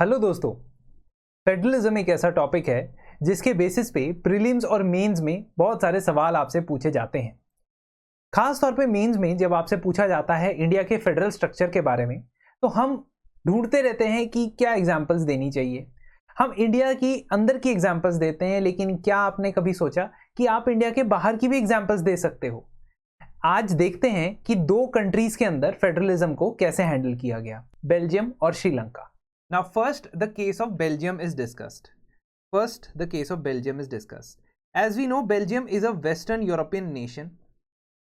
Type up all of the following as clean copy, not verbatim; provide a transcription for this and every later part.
Hello दोस्तों, federalism एक ऐसा टॉपिक है जिसके बेसिस पे प्रीलिम्स और मेंस में बहुत सारे सवाल आपसे पूछे जाते हैं। खास तौर पे मेंस में जब आपसे पूछा जाता है इंडिया के फेडरल स्ट्रक्चर के बारे में, तो हम ढूंढते रहते हैं कि क्या एग्जाम्पल्स देनी चाहिए। हम इंडिया की अंदर की एग्जाम्पल्स देते हैं, लेकिन क्या आपने कभी सोचा कि आप इंडिया के बाहर की भी एग्जाम्पल्स दे सकते हो? आज देखते हैं कि दो कंट्रीज के अंदर फेडरलिज्म को कैसे हैंडल किया गया, बेल्जियम और Sri Lanka. Now, first, the case of Belgium is discussed. As we know, Belgium is a Western European nation,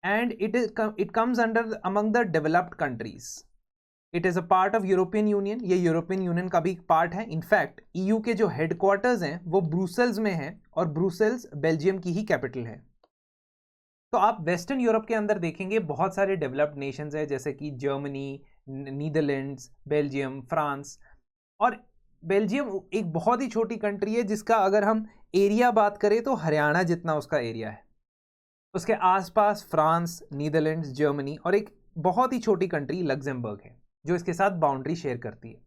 and it comes among the developed countries. It is a part of European Union. ये European Union का भी एक part है. In fact, EU के जो headquarters हैं वो Brussels में हैं, और ब्रुसेल्स बेल्जियम की ही कैपिटल है। तो आप वेस्टर्न यूरोप के अंदर देखेंगे बहुत सारे डेवलप्ड नेशंस हैं, जैसे कि जर्मनी, नीदरलैंड्स, बेल्जियम, फ्रांस। और बेल्जियम एक बहुत ही छोटी कंट्री है जिसका अगर हम एरिया बात करें तो हरियाणा जितना उसका एरिया है। उसके आसपास फ्रांस, नीदरलैंड्स, जर्मनी और एक बहुत ही छोटी कंट्री लग्जमबर्ग है जो इसके साथ बाउंड्री शेयर करती है।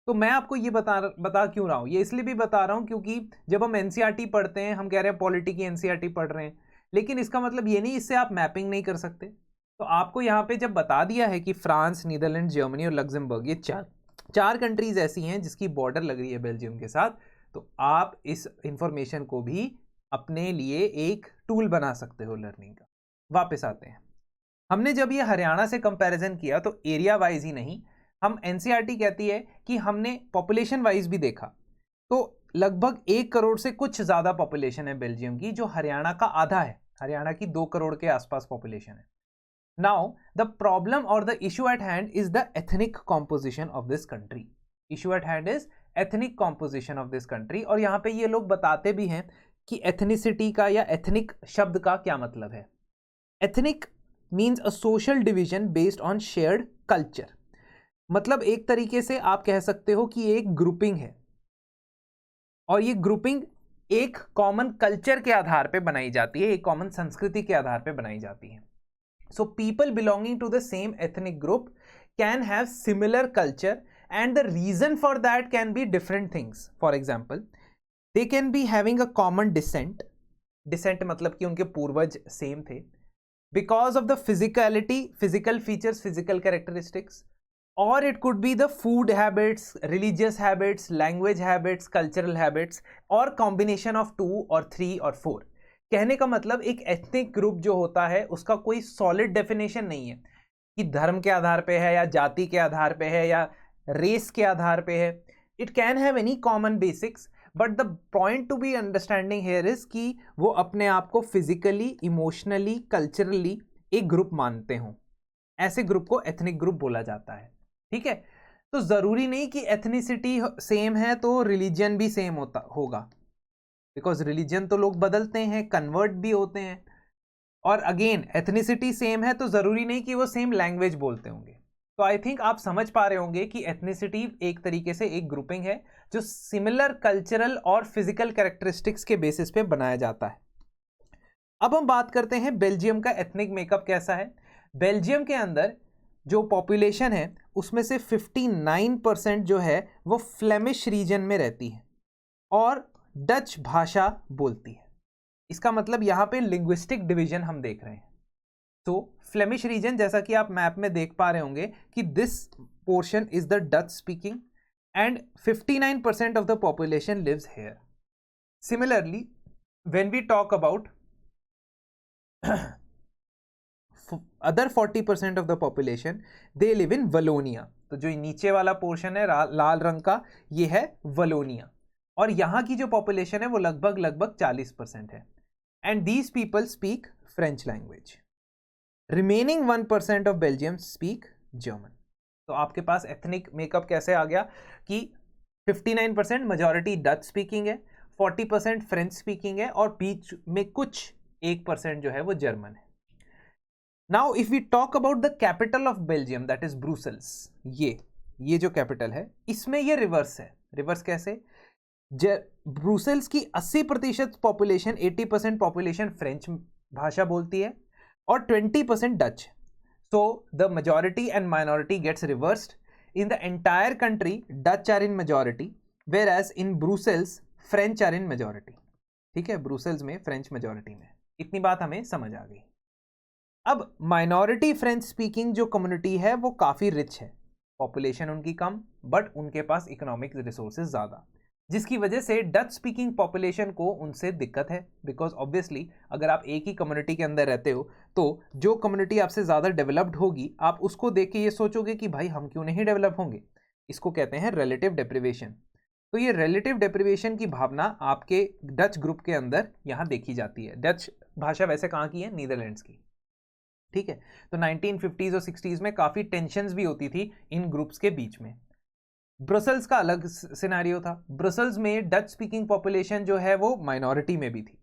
तो मैं आपको ये बता क्यों रहा हूँ, ये इसलिए भी बता रहा हूँ क्योंकि जब हम एनसीईआरटी पढ़ते हैं, हम कह रहे हैं पॉलिटी की एनसीईआरटी पढ़ रहे हैं, लेकिन इसका मतलब ये नहीं इससे आप मैपिंग नहीं कर सकते। तो आपको यहाँ पे जब बता दिया है कि फ्रांस, नीदरलैंड, जर्मनी और लग्जमबर्ग, ये चार कंट्रीज ऐसी हैं जिसकी बॉर्डर लग रही है बेल्जियम के साथ, तो आप इस इंफॉर्मेशन को भी अपने लिए एक टूल बना सकते हो लर्निंग का। वापस आते हैं, हमने जब ये हरियाणा से कंपैरिजन किया तो एरिया वाइज ही नहीं, हम एनसीईआरटी कहती है कि हमने पॉपुलेशन वाइज भी देखा, तो लगभग 1 करोड़ से कुछ ज्यादा पॉपुलेशन है बेल्जियम की, जो हरियाणा का आधा है। हरियाणा की 2 करोड़ के आसपास पॉपुलेशन है। Now, the problem or the issue at hand is the ethnic composition of this country. Issue at hand is ethnic composition of this country. और यहाँ पे ये लोग बताते भी हैं कि ethnicity का या ethnic शब्द का क्या मतलब है। Ethnic means a social division based on shared culture. मतलब एक तरीके से आप कह सकते हो कि एक ग्रुपिंग है, और ये ग्रुपिंग एक कॉमन कल्चर के आधार पे बनाई जाती है, एक कॉमन संस्कृति के आधार पे बनाई जाती है। So people belonging to the same ethnic group can have similar culture, and the reason for that can be different things. For example, they can be having a common descent. Descent मतलब कि उनके पूर्वज same थे, because of the physicality, physical features, physical characteristics, or it could be the food habits, religious habits, language habits, cultural habits, or combination of 2 or 3 or 4. कहने का मतलब एक ethnic group जो होता है उसका कोई सॉलिड डेफिनेशन नहीं है कि धर्म के आधार पे है या जाति के आधार पे है या रेस के आधार पे है। It can have any common basics, but the point to be understanding here is कि वो अपने आप को फिजिकली, इमोशनली, कल्चरली एक ग्रुप मानते हों। ऐसे ग्रुप को एथनिक ग्रुप बोला जाता है। ठीक है, तो जरूरी नहीं कि एथनिसिटी सेम है तो रिलीजन भी सेम होगा, बिकॉज रिलीजन तो लोग बदलते हैं, कन्वर्ट भी होते हैं। और अगेन एथनिसिटी सेम है तो जरूरी नहीं कि वो सेम लैंग्वेज बोलते होंगे। तो आई थिंक आप समझ पा रहे होंगे कि एथनिसिटी एक तरीके से एक ग्रुपिंग है जो सिमिलर कल्चरल और फिजिकल कैरेक्टरिस्टिक्स के बेसिस पे बनाया जाता है। अब हम बात करते हैं बेल्जियम का एथनिक मेकअप कैसा है। बेल्जियम के अंदर जो पॉपुलेशन है उसमें से 59% जो है वो फ्लेमिश रीजन में रहती है और डच भाषा बोलती है। इसका मतलब यहाँ पे लिंग्विस्टिक डिवीजन हम देख रहे हैं। तो फ्लेमिश रीजन, जैसा कि आप मैप में देख पा रहे होंगे कि this portion is the Dutch speaking and 59% of the population lives here. Similarly when we talk about other 40% of the population, they live in Wallonia. तो जो नीचे वाला पोर्शन है लाल रंग का, ये है वलोनिया, और यहां की जो पॉपुलेशन है वो लगभग 40% है। And these people speak French language. Remaining 1% of Belgium speak German. तो आपके पास एथनिक मेकअप कैसे आ गया कि 59% मेजॉरिटी डच स्पीकिंग है, 40% फ्रेंच स्पीकिंग है, और बीच में कुछ 1% जो है वो जर्मन है। Now if we talk about the capital of Belgium, that is Brussels, ये जो कैपिटल है इसमें ये रिवर्स है। रिवर्स कैसे? ब्रुसेल्स की 80% पॉपुलेशन, 80% पॉपुलेशन फ्रेंच भाषा बोलती है और 20% Dutch. So the majority and minority gets reversed. in the entire country Dutch are in majority, whereas in Brussels French are in majority. ठीक है, ब्रुसेल्स में फ्रेंच मेजॉरिटी में। इतनी बात हमें समझ आ गई। अब माइनॉरिटी फ्रेंच स्पीकिंग जो कम्युनिटी है वो काफ़ी रिच है, पॉपुलेशन उनकी कम बट उनके पास इकोनॉमिक रिसोर्सेज ज़्यादा, जिसकी वजह से डच स्पीकिंग पॉपुलेशन को उनसे दिक्कत है। बिकॉज ऑब्वियसली अगर आप एक ही कम्युनिटी के अंदर रहते हो तो जो कम्युनिटी आपसे ज़्यादा डेवलप्ड होगी आप उसको देख के ये सोचोगे कि भाई हम क्यों नहीं डेवलप होंगे। इसको कहते हैं रिलेटिव डेप्रिवेशन। तो ये रिलेटिव डेप्रिवेशन की भावना आपके डच ग्रुप के अंदर यहाँ देखी जाती है। डच भाषा वैसे कहाँ की है? नीदरलैंड्स की। ठीक है, तो 1950s और 60s में काफ़ी टेंशन्स भी होती थी इन ग्रुप्स के बीच में। ब्रसल्स का अलग सिनेरियो था। ब्रसल्स में डच स्पीकिंग पॉपुलेशन जो है वो माइनॉरिटी में भी थी।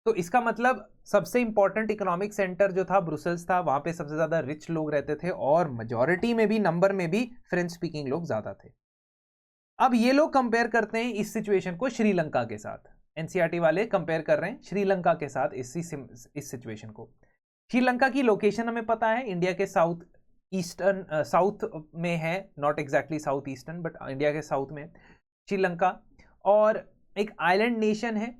तो इसका मतलब सबसे इंपॉर्टेंट इकोनॉमिक सेंटर जो था ब्रुसेल्स था, वहाँ पे सबसे ज़्यादा रिच लोग रहते थे और मेजॉरिटी में भी नंबर में भी फ्रेंच स्पीकिंग लोग ज़्यादा थे। अब ये लोग कंपेयर करते हैं इस सिचुएशन को श्रीलंका के साथ। एनसीईआरटी वाले कंपेयर कर रहे हैं श्रीलंका के साथ इस सिचुएशन को। श्रीलंका की लोकेशन हमें पता है, इंडिया के साउथ ईस्टर्न साउथ में है, not exactly south eastern but India के साउथ में श्रीलंका, और एक आइलैंड नेशन है।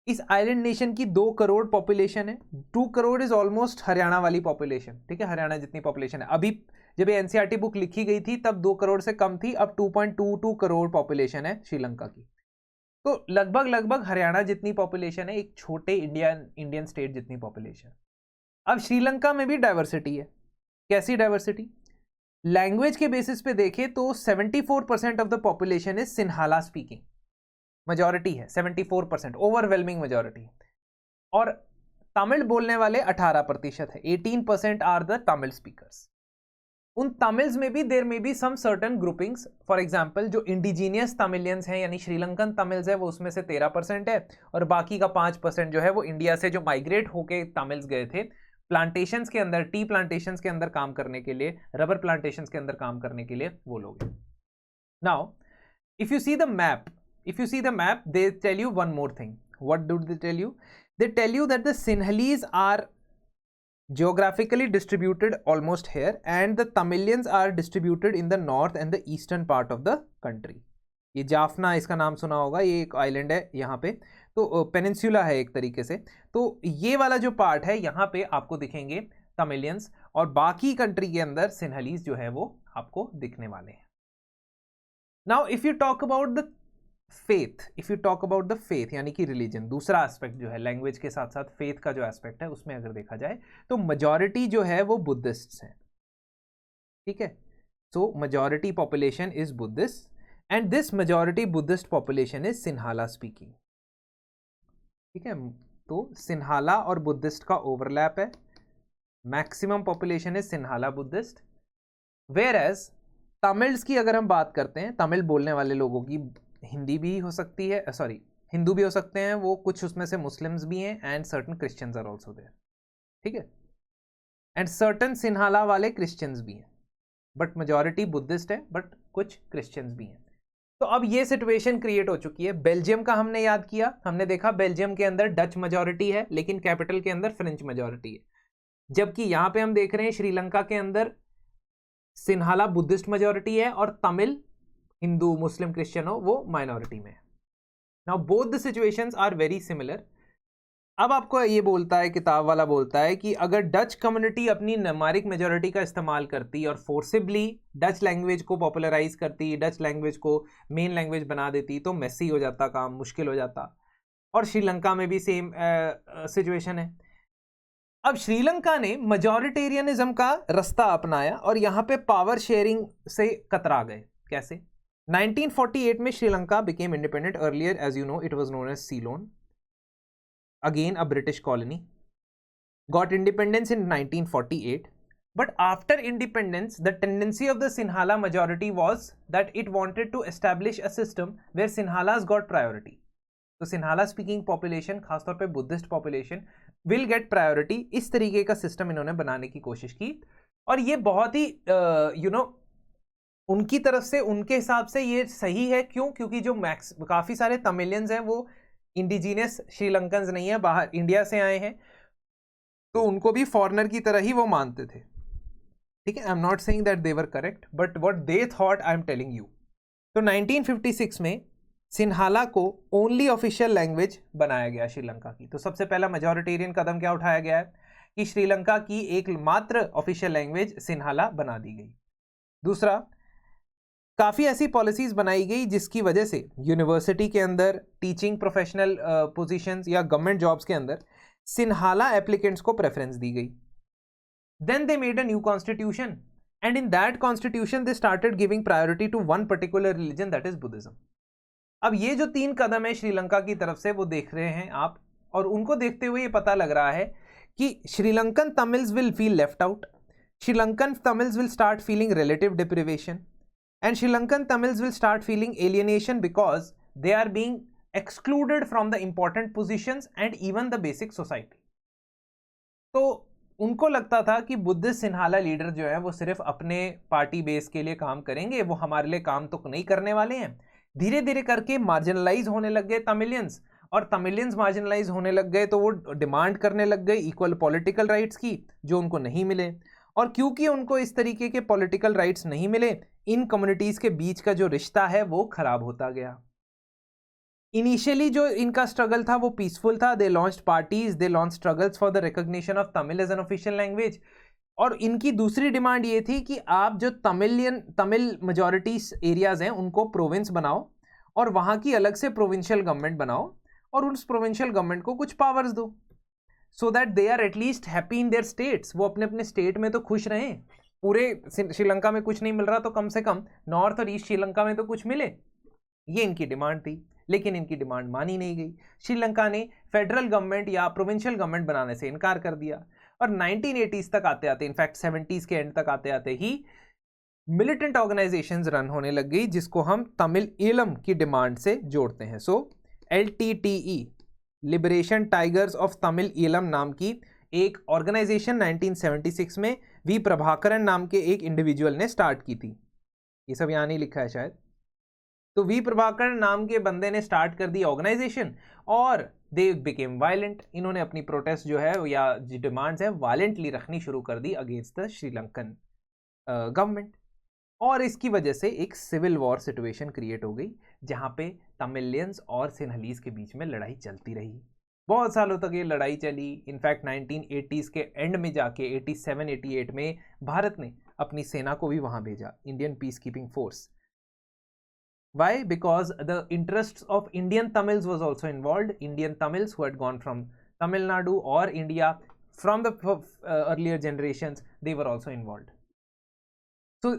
इस आइलैंड नेशन की 2 करोड़ पॉपुलेशन है। 2 करोड़ इज ऑलमोस्ट हरियाणा वाली पॉपुलेशन। ठीक है, हरियाणा जितनी पॉपुलेशन है। अभी जब ये एनसीईआरटी बुक लिखी गई थी तब 2 करोड़ से कम थी, अब 2.22 करोड़ पॉपुलेशन है श्रीलंका की। तो लगभग हरियाणा जितनी पॉपुलेशन है, एक छोटे इंडियन स्टेट जितनी पॉपुलेशन। अब श्रीलंका में भी डाइवर्सिटी है। कैसी डाइवर्सिटी? लैंग्वेज के बेसिस पे देखें तो 74% of the population is Sinhala speaking, majority है 74%, ओवरवेलमिंग मेजॉरिटी। और तमिल बोलने वाले 18% है, 18% आर द तमिल स्पीकर्स। उन तमिल्स में भी there may be some certain groupings. For example जो इंडिजीनियस तमिलियंस हैं यानी श्रीलंकन तमिल्स है वो उसमें से 13% है, और बाकी का 5% जो है वो इंडिया से जो माइग्रेट होके तमिल्स गए थे प्लांटेशंस के अंदर, टी प्लांटेशंस के अंदर काम करने के लिए, रबर प्लांटेशंस के अंदर काम करने के लिए, वो लोग हैं। Now if you see the map they tell you one more thing. What do they tell you? They tell you that the Sinhalese are geographically distributed almost here and the Tamilians are distributed in the north and the eastern part of the country. ये जाफना इसका नाम सुना होगा, ये एक island है यहाँ पे, तो पेनिनसुला है एक तरीके से। तो ये वाला जो पार्ट है यहाँ पे आपको दिखेंगे तमिलियंस, और बाकी कंट्री के अंदर सिन्हलीज जो है वो आपको दिखने वाले हैं। Now if you talk about the faith, यानी कि रिलीजन, दूसरा एस्पेक्ट जो है लैंग्वेज के साथ साथ फेथ का जो एस्पेक्ट है उसमें अगर देखा जाए तो मेजॉरिटी जो है वो बुद्धिस्ट्स हैं। ठीक है, so majority population is Buddhist and this majority Buddhist population is Sinhala speaking. ठीक है, तो सिन्हाला और बुद्धिस्ट का ओवरलैप है। Maximum population is Sinhala Buddhist, where as Tamils की अगर हम बात करते हैं, तमिल बोलने वाले लोगों की हिंदी भी हो सकती है, हिंदू भी हो सकते हैं वो, कुछ उसमें से मुस्लिम्स भी हैं and certain Christians are also there. ठीक है, एंड सर्टन सिन्हाला वाले क्रिश्चियंस भी हैं, बट मेजॉरिटी बुद्धिस्ट है बट कुछ क्रिश्चियंस भी हैं। तो अब ये सिचुएशन क्रिएट हो चुकी है। बेल्जियम का हमने याद किया, हमने देखा बेल्जियम के अंदर डच मेजॉरिटी है लेकिन कैपिटल के अंदर फ्रेंच मेजॉरिटी है, जबकि यहाँ पे हम देख रहे हैं श्रीलंका के अंदर सिन्हाला बुद्धिस्ट मेजॉरिटी है और तमिल हिंदू मुस्लिम क्रिश्चियन हो वो माइनॉरिटी में है। Now both the situations are very similar. अब आपको ये बोलता है, किताब वाला बोलता है कि अगर डच कम्युनिटी अपनी न्यूमेरिक मेजॉरिटी का इस्तेमाल करती और फोर्सिबली डच लैंग्वेज को पॉपुलराइज करती, डच लैंग्वेज को मेन लैंग्वेज बना देती तो मेसी हो जाता काम, मुश्किल हो जाता। और श्रीलंका में भी सेम सिचुएशन है। अब श्रीलंका ने मेजॉरिटेरियनिज्म का रास्ता अपनाया और यहाँ पे पावर शेयरिंग से कतरा गए। कैसे? 1948 में Sri Lanka became independent. Earlier, as you know, it was known as Ceylon, again a British colony. Got independence in 1948. But after independence, the tendency of the Sinhala majority was that it wanted to establish a system where Sinhalas got priority. तो Sinhala speaking population, खासतौर पे Buddhist population, will get priority. इस तरीके का system इन्होंने बनाने की कोशिश की, और ये बहुत ही उनकी तरफ से, उनके हिसाब से ये सही है। क्यों? क्योंकि जो काफ़ी सारे तमिलियंस हैं वो इंडिजीनियस श्रीलंकन्स नहीं है, बाहर इंडिया से आए हैं, तो उनको भी फॉरेनर की तरह ही वो मानते थे। ठीक है, I am not saying that they were correct, but what they thought I am telling you. तो 1956 में सिन्हाला को ओनली ऑफिशियल लैंग्वेज बनाया गया श्रीलंका की। तो सबसे पहला मेजॉरिटेरियन कदम क्या उठाया गया है कि श्रीलंका की एकमात्र ऑफिशियल लैंग्वेज सिन्हाला बना दी गई। दूसरा, काफ़ी ऐसी पॉलिसीज बनाई गई जिसकी वजह से यूनिवर्सिटी के अंदर, टीचिंग प्रोफेशनल पोजीशंस या गवर्नमेंट जॉब्स के अंदर सिन्हाला एप्लीकेंट्स को प्रेफरेंस दी गई। Then they made a new constitution and in that constitution they started giving priority to one particular religion, that is Buddhism. अब ये जो 3 कदम है श्रीलंका की तरफ से वो देख रहे हैं आप, और उनको देखते हुए ये पता लग रहा है कि Sri Lankan Tamils will feel left out, Sri Lankan Tamils will start feeling relative deprivation, and Sri Lankan Tamils will start feeling alienation because they are being excluded from the important positions and even the basic society. तो उनको लगता था कि Buddhist Sinhala leader जो है वो सिर्फ अपने पार्टी बेस के लिए काम करेंगे, वो हमारे लिए काम तो नहीं करने वाले हैं। धीरे धीरे करके मार्जिनलाइज होने लग गए तमिलियंस, और तमिलियंस मार्जिनलाइज होने लग गए तो वो डिमांड करने लग गए इक्वल पॉलिटिकल राइट्स की, जो उनको नहीं मिले। और क्योंकि उनको इस तरीके के पॉलिटिकल राइट्स नहीं मिले, इन कम्युनिटीज के बीच का जो रिश्ता है वो खराब होता गया। इनिशियली जो इनका स्ट्रगल था वो पीसफुल था। They launched parties, they launch struggles for the recognition of Tamil as an official language. और इनकी दूसरी डिमांड ये थी कि आप जो तमिल मेजॉरिटी एरियाज हैं उनको प्रोविंस बनाओ और वहां की अलग से प्रोविंशियल गवर्नमेंट बनाओ और उस प्रोविंशियल गवर्नमेंट को कुछ पावर्स दो, so that they are at least happy in their states. वो अपने अपने स्टेट में तो खुश रहें। पूरे श्रीलंका में कुछ नहीं मिल रहा तो कम से कम नॉर्थ और ईस्ट श्रीलंका में तो कुछ मिले, ये इनकी डिमांड थी। लेकिन इनकी डिमांड मानी नहीं गई। श्रीलंका ने फेडरल गवर्नमेंट या प्रोविंशियल गवर्नमेंट बनाने से इनकार कर दिया। और 1980s तक आते आते, इनफैक्ट 70s के एंड तक आते आते ही मिलिटेंट ऑर्गेनाइजेशंस रन होने लग गई, जिसको हम तमिल ईलम की डिमांड से जोड़ते हैं। सो LTTE, liberation tigers of Tamil Eelam नाम की एक ऑर्गेनाइजेशन 1976 में वी प्रभाकरन नाम के एक इंडिविजुअल ने स्टार्ट की थी। ये सब यहाँ नहीं लिखा है शायद। तो वी प्रभाकरन नाम के बंदे ने स्टार्ट कर दी ऑर्गेनाइजेशन और दे बिकेम वायलेंट। इन्होंने अपनी प्रोटेस्ट जो है या जो डिमांड्स है वायलेंटली रखनी शुरू कर दी अगेंस्ट द श्रीलंकन गवर्नमेंट, और इसकी वजह से एक सिविल वॉर सिचुएशन क्रिएट हो गई, जहाँ पे तमिलियंस और सिन्हलीज के बीच में लड़ाई चलती रही। बहुत सालों तक ये लड़ाई चली। इनफैक्ट 1980s के एंड में जाके 87-88 में भारत ने अपनी सेना को भी वहां भेजा, Indian peace keeping force. Why? Because the interest of Indian Tamils was also involve. Indian Tamils who had gone from Tamil Nadu और India from the earlier generations, they were also involve. So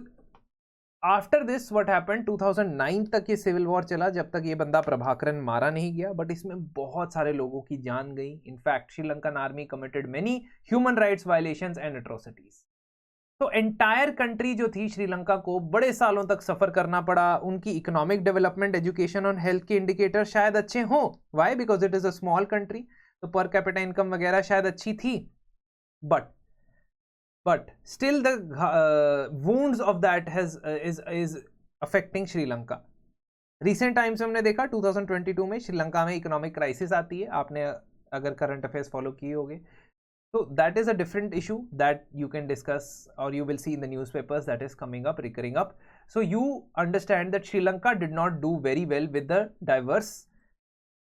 after this what happened, 2009 तक ये civil war चला, जब तक ये बंदा प्रभाकरन मारा नहीं गया, बट इसमें बहुत सारे लोगों की जान गई। In fact Sri Lankan army committed many human rights violations and atrocities. तो एंटायर कंट्री जो थी श्रीलंका को बड़े सालों तक सफर करना पड़ा। उनकी इकोनॉमिक डेवलपमेंट, एजुकेशन और हेल्थ के इंडिकेटर शायद अच्छे हों। Why? Because it is a small country, तो पर कैपिटा इनकम वगैरह शायद अच्छी थी, but still the wounds of that is affecting Sri Lanka. Recent times में हमने देखा 2022 में श्रीलंका में इकोनॉमिक क्राइसिस आती है। आपने अगर करंट अफेयर्स फॉलो किए होंगे तो that is a different issue that you can discuss or you will see in the newspapers that is coming up, recurring up. So you understand that Sri Lanka did not do very well with the diverse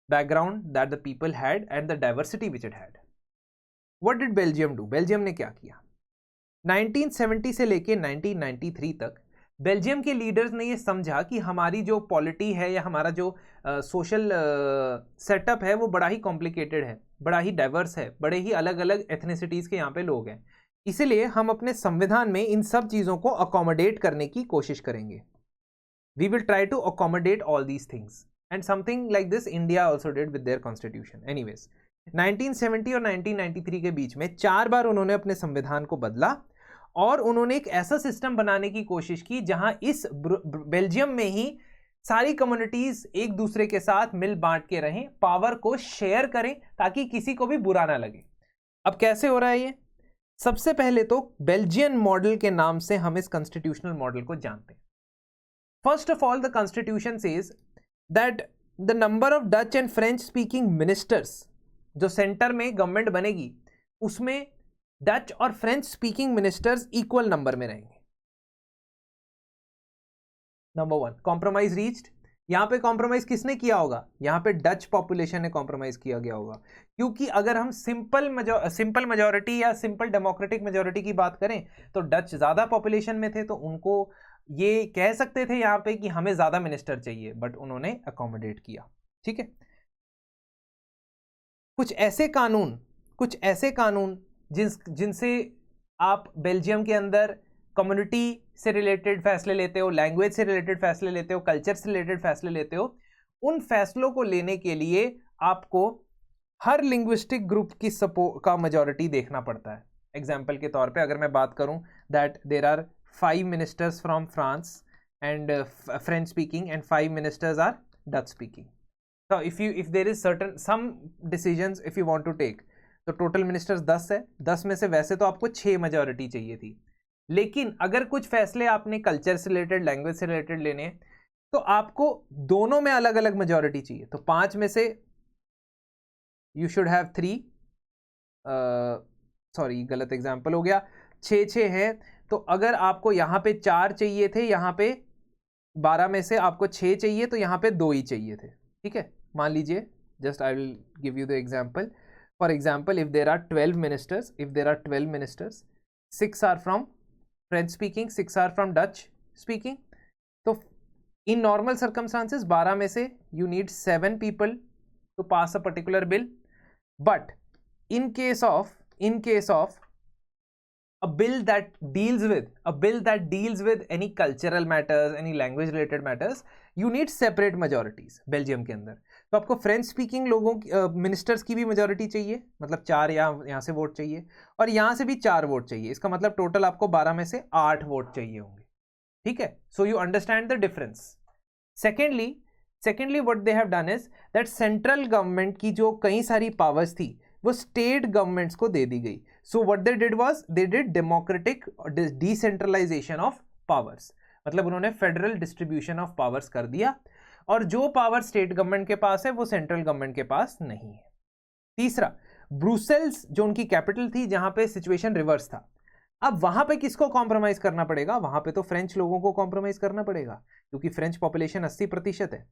background that the people had and the diversity which it had. What did Belgium do? Belgium ने क्या किया? 1970 से लेके 1993 तक Belgium के leaders ने ये समझा कि हमारी जो पॉलिटी है या हमारा जो सोशल सेटअप है वो बड़ा ही कॉम्प्लिकेटेड है, बड़ा ही डाइवर्स है, बड़े ही अलग अलग एथनिसिटीज़ के यहाँ पे लोग हैं। इसीलिए हम अपने संविधान में इन सब चीज़ों को अकोमोडेट करने की कोशिश करेंगे। We will try to accommodate all these things and something like this India also did with their constitution. Anyways 1970 और 1993 के बीच में 4 बार उन्होंने अपने संविधान को बदला और उन्होंने एक ऐसा सिस्टम बनाने की कोशिश की जहां इस बेल्जियम में ही सारी कम्युनिटीज एक दूसरे के साथ मिल बांट के रहें, पावर को शेयर करें ताकि किसी को भी बुरा ना लगे। अब कैसे हो रहा है ये? सबसे पहले तो बेल्जियन मॉडल के नाम से हम इस कॉन्स्टिट्यूशनल मॉडल को जानते हैं। First of all the constitution says that the number of Dutch and French speaking ministers, जो सेंटर में गवर्नमेंट बनेगी उसमें डच और French speaking ministers equal number में रहेंगे। Number 1, compromise reached. यहां पे कॉम्प्रोमाइज किसने किया होगा? यहां पे डच पॉपुलेशन ने कॉम्प्रोमाइज किया गया होगा, क्योंकि अगर हम सिंपल मेजोरिटी या सिंपल डेमोक्रेटिक मेजोरिटी की बात करें तो डच ज्यादा पॉपुलेशन में थे, तो उनको ये कह सकते थे यहां पे कि हमें ज्यादा मिनिस्टर चाहिए, बट उन्होंने अकोमोडेट किया। ठीक है, कुछ ऐसे कानून जिनसे आप बेल्जियम के अंदर कम्युनिटी से रिलेटेड फैसले लेते हो, लैंग्वेज से रिलेटेड फैसले लेते हो, कल्चर से रिलेटेड फैसले लेते हो, उन फैसलों को लेने के लिए आपको हर लिंग्विस्टिक ग्रुप की सपोर्ट का मेजॉरिटी देखना पड़ता है। एग्जाम्पल के तौर पे अगर मैं बात करूं that there are 5 ministers from France and French speaking and 5 ministers are Dutch speaking. So if there is some decisions if you want to take, तो टोटल मिनिस्टर्स 10 है, 10 में से वैसे तो आपको 6 मेजॉरिटी चाहिए थी, लेकिन अगर कुछ फैसले आपने कल्चर से रिलेटेड, लैंग्वेज से रिलेटेड लेने हैं तो आपको दोनों में अलग अलग मेजॉरिटी चाहिए। तो 5 में से यू शुड हैव 3, सॉरी गलत एग्जाम्पल हो गया, 6 है, तो अगर आपको यहाँ पे 4 चाहिए थे, यहाँ पे 12 में से आपको 6 चाहिए, तो यहाँ पे 2 ही चाहिए थे। ठीक है, मान लीजिए, just I will give you the example. For example, if there are 12 ministers, 6 are from French speaking, 6 are from Dutch speaking, तो इन नॉर्मल सर्कमस्टांसेस 12 में से you need 7 people to pass a particular bill, but in case of a bill that deals with any cultural matters, any language related matters, you need separate majorities Belgium के अंदर। तो आपको French speaking लोगों ministers की भी majority चाहिए, मतलब 4 यहाँ से वोट चाहिए, और यहाँ से भी 4 वोट चाहिए। इसका मतलब टोटल आपको 12 में से 8 वोट चाहिए होंगे। ठीक है, so you understand the difference. Secondly what they have done is that central government की जो कई सारी पावर्स थी वो स्टेट गवर्नमेंट्स को दे दी गई। So what they did was they did democratic decentralization of powers, मतलब उन्होंने फेडरल डिस्ट्रीब्यूशन ऑफ पावर्स कर दिया, और जो पावर स्टेट गवर्नमेंट के पास है वो सेंट्रल गवर्नमेंट के पास नहीं है। तीसरा, ब्रुसेल्स जो उनकी कैपिटल थी, जहां पे सिचुएशन रिवर्स था। अब वहां पे किसको कॉम्प्रोमाइज करना पड़ेगा? वहां पे तो फ्रेंच लोगों को कॉम्प्रोमाइज करना पड़ेगा, क्योंकि फ्रेंच पॉपुलेशन 80% है।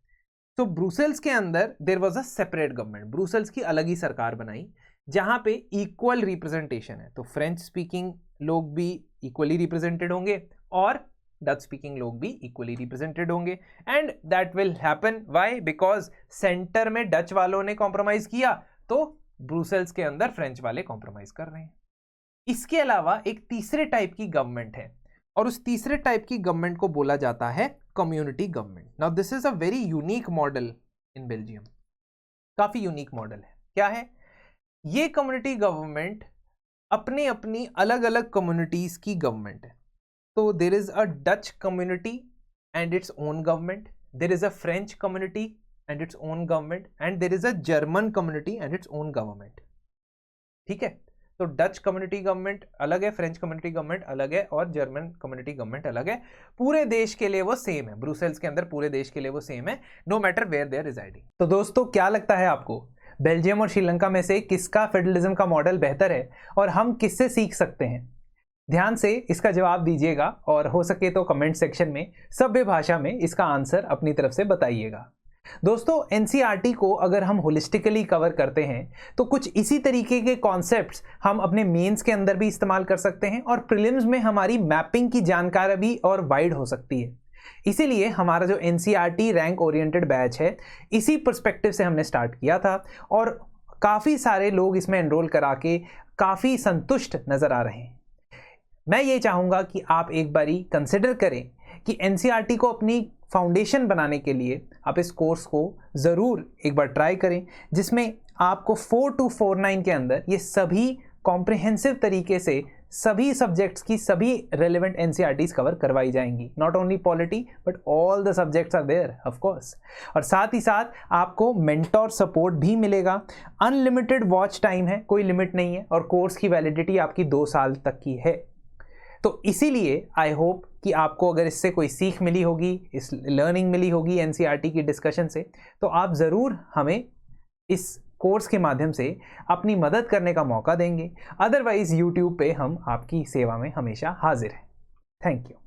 तो ब्रुसेल्स के अंदर there was a separate government, Brussels की अलग ही सरकार बनाई, जहां पे इक्वल रिप्रेजेंटेशन है। तो फ्रेंच स्पीकिंग लोग भी इक्वली रिप्रेजेंटेड होंगे और डच स्पीकिंग लोग भी इक्वली रिप्रेजेंटेड होंगे, and that will happen why? Because centre में डच वालों ने कॉम्प्रोमाइज किया, तो ब्रुसेल्स के अंदर फ्रेंच वाले कॉम्प्रोमाइज कर रहे हैं। इसके अलावा एक तीसरे टाइप की गवर्नमेंट है, और उस तीसरे टाइप की गवर्नमेंट को बोला जाता है community government. Now this is a very unique model in Belgium, काफी यूनिक मॉडल है। क्या है ये? कम्युनिटी गवर्नमेंट अपने अपनी अलग अलग कम्युनिटीज की गवर्नमेंट है। तो there is a Dutch community and its own government, there is a French community and its own government, and there is a German community and its own government. ठीक है, तो डच कम्युनिटी गवर्नमेंट अलग है, French community government अलग है, और German community government अलग है। पूरे देश के लिए वो सेम है, ब्रुसेल्स के अंदर पूरे देश के लिए वो सेम है, no matter where they are residing. तो दोस्तों, क्या लगता है आपको, बेल्जियम और श्रीलंका में से किसका फेडरलिज्म का मॉडल बेहतर है, और हम किससे सीख सकते हैं? ध्यान से इसका जवाब दीजिएगा, और हो सके तो कमेंट सेक्शन में सभ्य भाषा में इसका आंसर अपनी तरफ से बताइएगा। दोस्तों, एनसीईआरटी को अगर हम होलिस्टिकली कवर करते हैं तो कुछ इसी तरीके के कॉन्सेप्ट्स हम अपने मेंस के अंदर भी इस्तेमाल कर सकते हैं, और प्रीलिम्स में हमारी मैपिंग की जानकारी भी और वाइड हो सकती है। इसीलिए हमारा जो एनसीईआरटी रैंक ओरिएंटेड बैच है, इसी पर्सपेक्टिव से हमने स्टार्ट किया था, और काफ़ी सारे लोग इसमें एनरोल करा के काफ़ी संतुष्ट नज़र आ रहे हैं। मैं ये चाहूँगा कि आप एक बारी कंसिडर करें कि एनसीईआरटी को अपनी फाउंडेशन बनाने के लिए आप इस कोर्स को ज़रूर एक बार ट्राई करें, जिसमें आपको 4249 के अंदर ये सभी कॉम्प्रिहेंसिव तरीके से सभी सब्जेक्ट्स की सभी रेलेवेंट एनसीईआरटीज कवर करवाई जाएंगी। Not only polity but all the subjects are there of course, और साथ ही साथ आपको मेंटोर सपोर्ट भी मिलेगा। अनलिमिटेड वॉच टाइम है, कोई लिमिट नहीं है, और कोर्स की वैलिडिटी आपकी 2 साल तक की है। तो इसीलिए आई होप कि आपको अगर इससे कोई सीख मिली होगी, इस लर्निंग मिली होगी एनसीईआरटी की डिस्कशन से, तो आप ज़रूर हमें इस कोर्स के माध्यम से अपनी मदद करने का मौका देंगे। अदरवाइज यूट्यूब पे हम आपकी सेवा में हमेशा हाजिर हैं। Thank you.